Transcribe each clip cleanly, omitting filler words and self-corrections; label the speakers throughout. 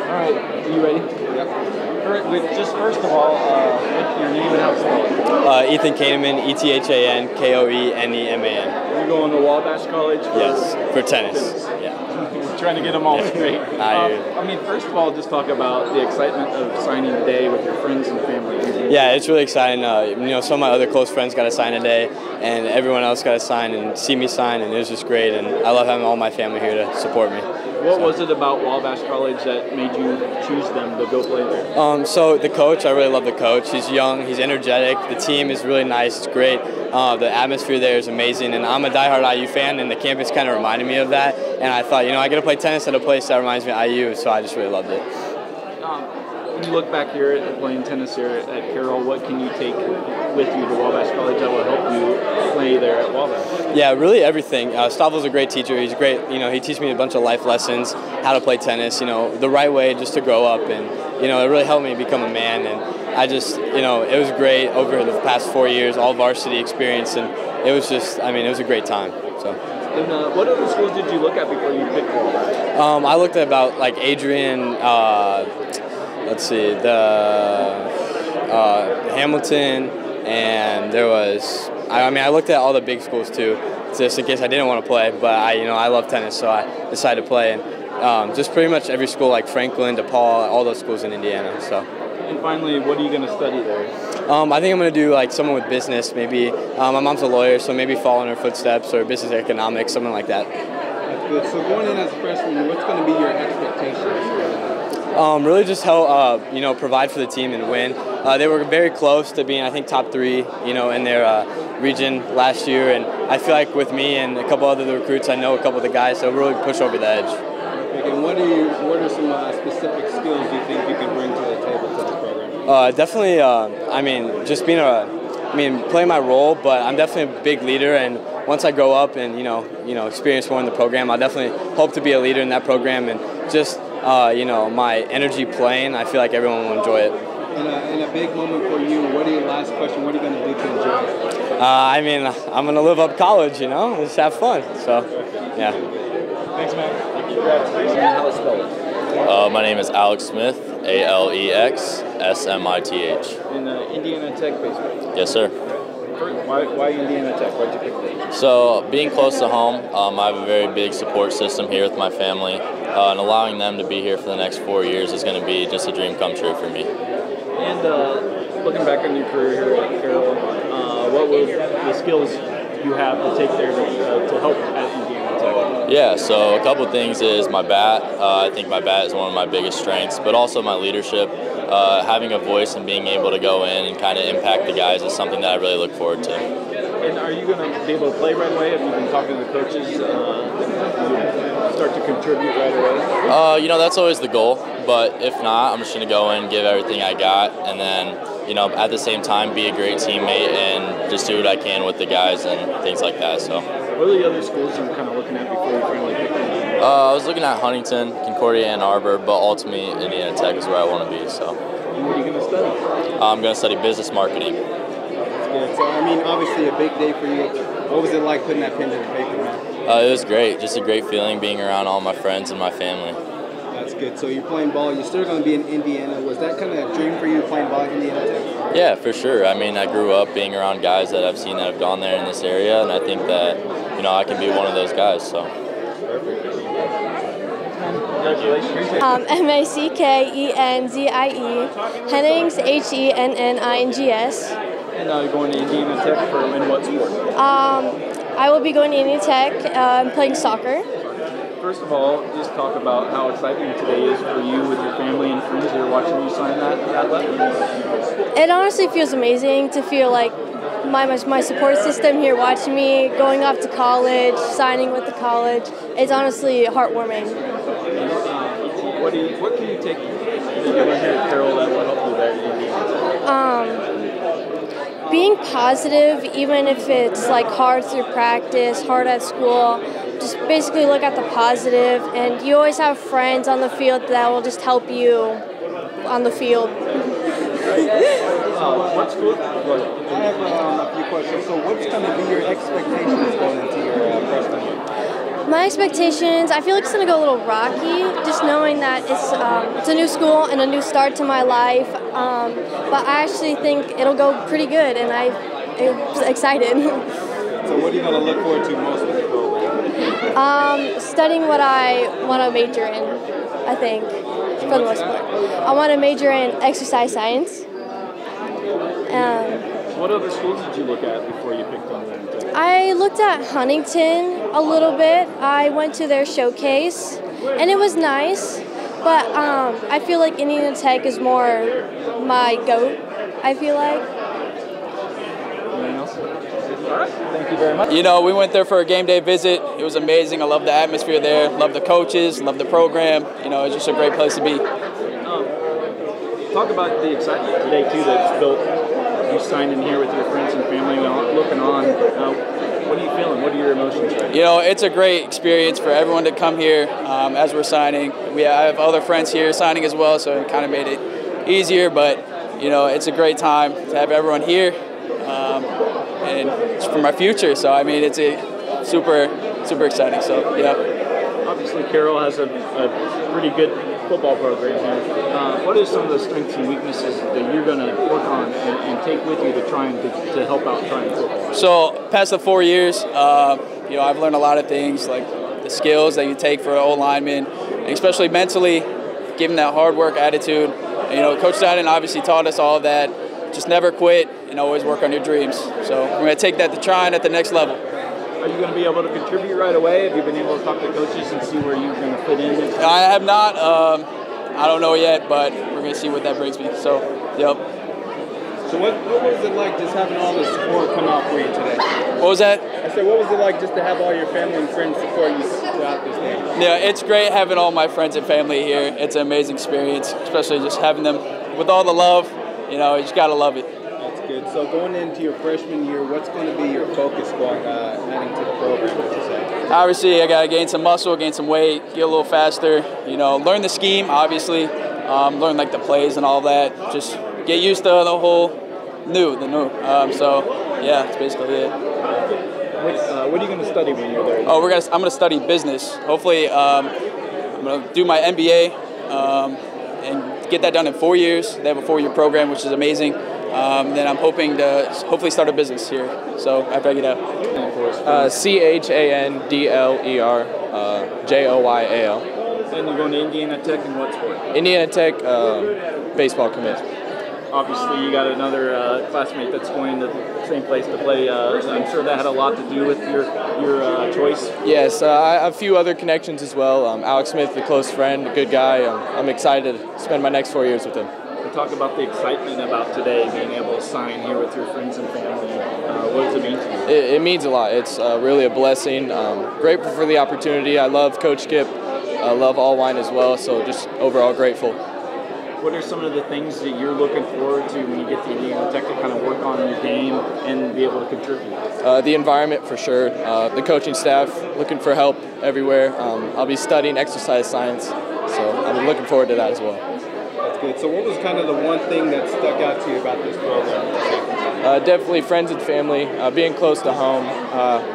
Speaker 1: All right, are you ready?
Speaker 2: Yep.
Speaker 1: Just first of all, what's your name and how it's spelled?
Speaker 3: Ethan Kahneman, ETHANKOENEMAN.
Speaker 1: You're going to Wabash College?
Speaker 3: Yes, for tennis. Yeah.
Speaker 1: Trying to get them all straight.
Speaker 3: I
Speaker 1: mean, first of all, just talk about the excitement of signing today with your friends and family.
Speaker 3: Yeah, it's really exciting. Some of my other close friends got to sign today, and everyone else got to sign and see me sign, and it was just great. And I love having all my family here to support me.
Speaker 1: What was it about Wabash College that made you choose them to go play there?
Speaker 3: So the coach, I really love the coach. He's young, he's energetic. The team is really nice. It's great. The atmosphere there is amazing, and I'm a diehard IU fan, and the campus kind of reminded me of that. And I thought, I get to play tennis at a place that reminds me of IU, so I just really loved it.
Speaker 1: When you look back here at playing tennis here at Carroll, what can you take with you to Wabash College that will help you play there at Wabash?
Speaker 3: Yeah, really everything. Stavel's a great teacher. He's great. He teaches me a bunch of life lessons, how to play tennis, the right way just to grow up. And, it really helped me become a man. And I just, it was great over the past 4 years, all varsity experience. And it was just, it was a great time. So.
Speaker 1: And what other schools did you look at before you picked Wabash?
Speaker 3: I looked at about like Adrian, Hamilton, and there was, I looked at all the big schools too, just in case I didn't want to play, but I love tennis, so I decided to play, and just pretty much every school like Franklin, DePaul, all those schools in Indiana, so.
Speaker 1: And finally, what are you going to study there?
Speaker 3: I think I'm going to do like someone with business, maybe. My mom's a lawyer, so maybe follow in her footsteps, or business economics, something like that.
Speaker 2: That's good. So going in as a freshman, what's going to be your expectations?
Speaker 3: Really just help, provide for the team and win. They were very close to being, I think, top 3, in their region last year. And I feel like with me and a couple other recruits, I know a couple of the guys, so really push over the edge.
Speaker 2: And what are some specific skills you think you can bring to the table to this program?
Speaker 3: Definitely, just being playing my role, but I'm definitely a big leader. And once I grow up and, experience more in the program, I'll definitely hope to be a leader in that program. And just, my energy playing, I feel like everyone will enjoy it.
Speaker 2: In a big moment for you, what are your last question? What are you going to do to enjoy it?
Speaker 3: I'm going to live up college, just have fun. So, yeah.
Speaker 1: Thanks, man. Congratulations. How it's spelled?
Speaker 4: My name is Alex Smith, ALEXSMITH.
Speaker 1: In Indiana Tech baseball?
Speaker 4: Yes, sir.
Speaker 1: Why Indiana Tech? Why'd you pick that?
Speaker 4: So, being close to home, I have a very big support system here with my family, and allowing them to be here for the next 4 years is going to be just a dream come true for me.
Speaker 1: And looking back on your career here at Carroll, what were the skills you have to take there to help at Indiana Tech?
Speaker 4: Yeah, so a couple of things is my bat. I think my bat is one of my biggest strengths, but also my leadership. Having a voice and being able to go in and kind of impact the guys is something that I really look forward to.
Speaker 1: And are you going to be able to play right away? Have you been talking to the coaches? Start to contribute right away?
Speaker 4: That's always the goal, but if not, I'm just going to go in, give everything I got, and then, at the same time, be a great teammate and just do what I can with the guys and things like that. So.
Speaker 1: What are the other schools you were kind of looking at before you finally picked them?
Speaker 4: I was looking at Huntington, Concordia, Ann Arbor, but ultimately Indiana Tech is where I want to be. So.
Speaker 1: And what are you going to study?
Speaker 4: I'm going to study business marketing.
Speaker 2: That's good. So, obviously a big day for you. What was it like putting that pen to the paper, man?
Speaker 4: It was great. Just a great feeling being around all my friends and my family.
Speaker 2: That's good. So you're playing ball. You're still going to be in Indiana. Was that kind of a dream for you playing ball in Indiana Tech?
Speaker 4: Yeah, for sure. I grew up being around guys that I've seen that have gone there in this area, and I think that, I can be one of those guys. So.
Speaker 1: Congratulations.
Speaker 5: MACKENZIE, Hennings, HENNINGS.
Speaker 1: And now you're going to Indiana Tech for in what sport?
Speaker 5: I will be going to Indiana Tech and playing soccer.
Speaker 1: First of all, just talk about how exciting today is for you with your family and friends that are watching you sign that letter.
Speaker 5: It honestly feels amazing to feel like my support system here watching me, going off to college, signing with the college. It's honestly heartwarming.
Speaker 1: What can you take that you learned here at Carroll that will help you there in Indiana?
Speaker 5: Being positive, even if it's like hard through practice, hard at school, just basically look at the positive, and you always have friends on the field that will just help you on the field.
Speaker 1: What's good?
Speaker 2: I have a few questions. So what's going to be your expectations going into your freshman year?
Speaker 5: My My expectations, I feel like it's going to go a little rocky, just knowing that it's a new school and a new start to my life. But I actually think it'll go pretty good, and I'm excited.
Speaker 2: So what are you going to look forward to most with the program?
Speaker 5: Studying what I want to major in, I think, for the most part. I want to major in exercise science.
Speaker 1: What other schools did you look at before you picked Untitled?
Speaker 5: I looked at Huntington a little bit. I went to their showcase, and it was nice. But I feel like Indiana Tech is more my GOAT, I feel like.
Speaker 1: Anything else? All right. Thank you very much.
Speaker 6: You know, we went there for a game day visit. It was amazing. I love the atmosphere there. Love the coaches. Love the program. You know, it's just a great place to be.
Speaker 1: Talk about the excitement today, too, that's built. You signed in here with your friends and family looking on. What are you feeling? What are your emotions right now?
Speaker 6: You know, it's a great experience for everyone to come here as we're signing. I have other friends here signing as well, so it kind of made it easier. But, you know, it's a great time to have everyone here. And it's for my future. So, I mean, it's a super exciting. So, yeah.
Speaker 1: Obviously, Carroll has a pretty good football program here. What are some of the strengths and weaknesses that you're going to work on and take with you to try and to help out trying football?
Speaker 6: So, past the 4 years, you know, I've learned a lot of things, like the skills that you take for an O-lineman, and especially mentally, giving that hard work attitude. And, you know, Coach Steinen obviously taught us all that. Just never quit and always work on your dreams. So we're going to take that to trying at the next level.
Speaker 1: Are you going to be able to contribute right away? Have you been able to talk to coaches and see where you're going to fit in?
Speaker 6: I have not. I don't know yet, but we're going to see what that brings me. So, yep.
Speaker 2: So what was it like just having all the support come out for you today?
Speaker 6: What was that?
Speaker 2: I said, what was it like just to have all your family and friends support you throughout this day?
Speaker 6: Yeah, it's great having all my friends and family here. It's an amazing experience, especially just having them with all the love. You know, you just got to love it.
Speaker 2: That's good. So going into your freshman year, what's going to be your focus going adding to the program, would you say?
Speaker 6: Obviously, I got to gain some muscle, gain some weight, get a little faster. You know, learn the scheme, obviously. Learn, like, the plays and all that. Just get used to the whole new. So, yeah, that's basically it.
Speaker 1: What are you going to study when you're there?
Speaker 6: Oh, I'm going to study business. Hopefully, I'm going to do my MBA and get that done in 4 years. They have a 4-year program, which is amazing. Then I'm hoping to hopefully start a business here. So after I get out.
Speaker 7: CHANDLER JOYAL.
Speaker 1: And you're going to Indiana Tech in what sport?
Speaker 7: Indiana Tech baseball commit.
Speaker 1: Obviously, you got another classmate that's going to the same place to play. I'm sure that had a lot to do with your choice.
Speaker 7: Yes, I have a few other connections as well. Alex Smith, a close friend, a good guy. I'm excited to spend my next 4 years with him.
Speaker 1: And talk about the excitement about today, being able to sign here with your friends and family. What does it mean to you?
Speaker 7: It means a lot. It's really a blessing. Grateful for the opportunity. I love Coach Kip. I love All Wine as well, so just overall grateful.
Speaker 1: What are some of the things that you're looking forward to when you get to Indiana Tech to kind of work on your game and be able to contribute?
Speaker 7: The environment for sure. The coaching staff, looking for help everywhere. I'll be studying exercise science, so I'm looking forward to that as well.
Speaker 2: That's good. So what was kind of the one thing that stuck out to you about this program?
Speaker 7: Definitely friends and family, being close to home.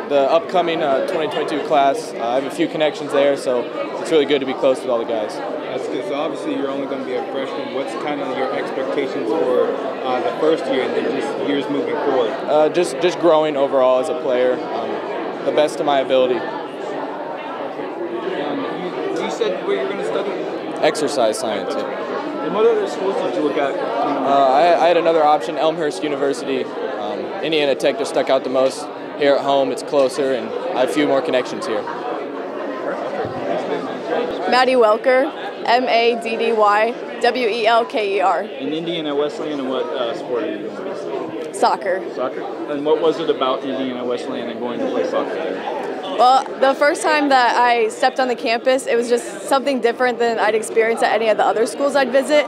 Speaker 7: The upcoming 2022 class, I have a few connections there, so it's really good to be close with all the guys.
Speaker 2: That's good. So obviously you're only going to be a freshman. What's kind of your expectations for the first year and then just years moving forward?
Speaker 7: Just growing overall as a player, the best of my ability.
Speaker 1: You said where you're going to study?
Speaker 7: Exercise science. Yeah.
Speaker 1: And what other schools did you look at?
Speaker 7: I had another option, Elmhurst University. Indiana Tech just stuck out the most. Here at home, it's closer, and I have a few more connections here.
Speaker 8: Maddie Welker, MADDYWELKER.
Speaker 1: In Indiana Wesleyan, and what sport are you doing?
Speaker 8: Soccer.
Speaker 1: Soccer? And what was it about Indiana Wesleyan and going to play soccer there?
Speaker 8: Well, the first time that I stepped on the campus, it was just something different than I'd experienced at any of the other schools I'd visit.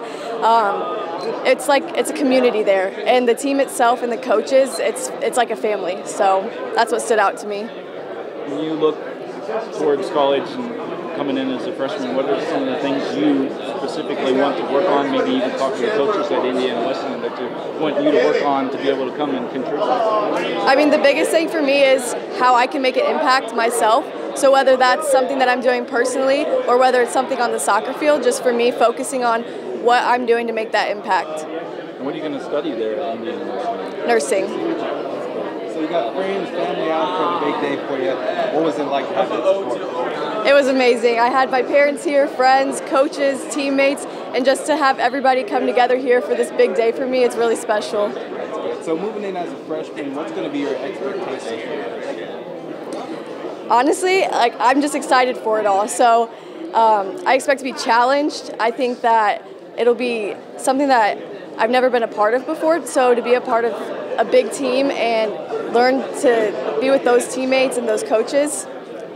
Speaker 8: It's a community there, and the team itself and the coaches, it's like a family. So that's what stood out to me.
Speaker 1: When you look towards college and coming in as a freshman, what are some of the things you specifically want to work on? Maybe even talk to the coaches at Indiana Wesleyan that you want you to work on to be able to come and contribute.
Speaker 8: I mean, the biggest thing for me is how I can make an impact myself So whether that's something that I'm doing personally or whether it's something on the soccer field, just for me focusing on what I'm doing to make that impact.
Speaker 1: And what are you going to study there at Indiana University?
Speaker 8: Nursing.
Speaker 2: So you got friends, family out for the big day for you. What was it like to have that support?
Speaker 8: It was amazing. I had my parents here, friends, coaches, teammates, and just to have everybody come together here for this big day for me, it's really special.
Speaker 2: So moving in as a freshman, what's going to be your expectations?
Speaker 8: Honestly, I'm just excited for it all. So I expect to be challenged. I think that it'll be something that I've never been a part of before. So to be a part of a big team and learn to be with those teammates and those coaches,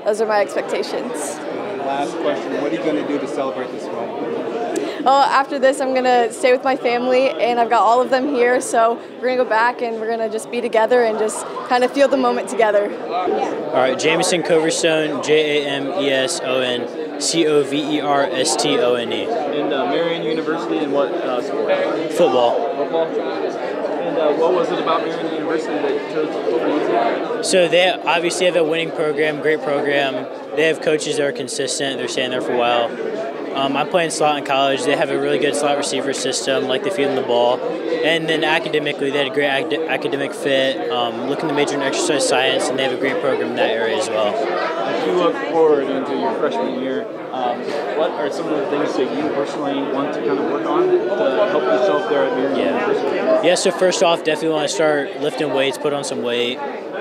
Speaker 8: those are my expectations.
Speaker 2: And last question, what are you going to do to celebrate this moment?
Speaker 8: Well, after this, I'm going to stay with my family, and I've got all of them here, so we're going to go back and we're going to just be together and just kind of feel the moment together.
Speaker 9: All right, Jamison Coverstone, Jameson Coverstone.
Speaker 1: And Marion University in what sport?
Speaker 9: Football.
Speaker 1: Football? And what was it about Marion University that you chose for you?
Speaker 9: So they obviously have a winning program, great program. They have coaches that are consistent. They're staying there for a while. I'm playing slot in college. They have a really good slot receiver system, like they feed them the ball. And then academically, they had a great academic fit, looking to major in exercise science, and they have a great program in that area as well.
Speaker 1: As you look forward into your freshman year, what are some of the things that you personally want to kind of work on to help yourself there at Marion University?
Speaker 9: Yeah, so first off, definitely want to start lifting weights, put on some weight,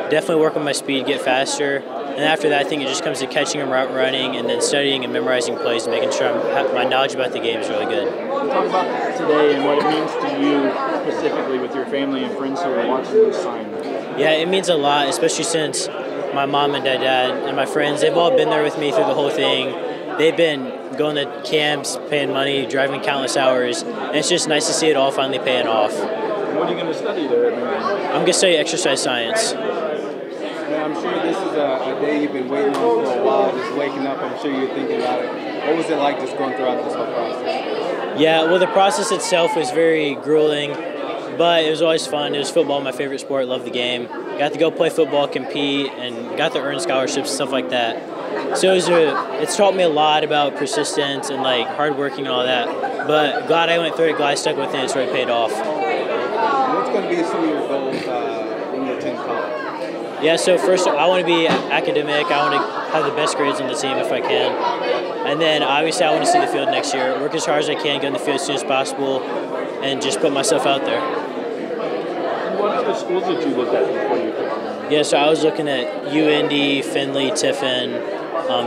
Speaker 9: definitely work on my speed, get faster. And after that, I think it just comes to catching and route running and then studying and memorizing plays and making sure my knowledge about the game is really good.
Speaker 1: Talk about today and what it means to you specifically with your family and friends who are watching you sign.
Speaker 9: Yeah, it means a lot, especially since my mom and dad and my friends, they've all been there with me through the whole thing. They've been going to camps, paying money, driving countless hours, and it's just nice to see it all finally paying off.
Speaker 1: And what are you going to study there at Marion?
Speaker 9: I'm going to study exercise science.
Speaker 2: I'm sure this is a day you've been waiting on for a while, just waking up. I'm sure you're thinking about it. What was it like just going throughout this whole process?
Speaker 9: Yeah, well, the process itself was very grueling, but it was always fun. It was football, my favorite sport. Loved the game. Got to go play football, compete, and got to earn scholarships, stuff like that. So it's taught me a lot about persistence and like hard working and all that. But glad I went through it, glad I stuck with it, and it's really paid off.
Speaker 2: What's going to be some of your goals when you attend college?
Speaker 9: Yeah, so first I want to be academic. I want to have the best grades on the team if I can. And then obviously I want to see the field next year. Work as hard as I can, get in the field as soon as possible, and just put myself out there.
Speaker 1: And what other schools did you look at before you picked them?
Speaker 9: Yeah, so I was looking at UND, Findlay, Tiffin,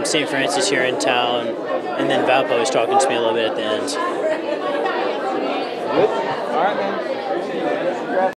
Speaker 9: St. Francis here in town, and then Valpo was talking to me a little bit at the end.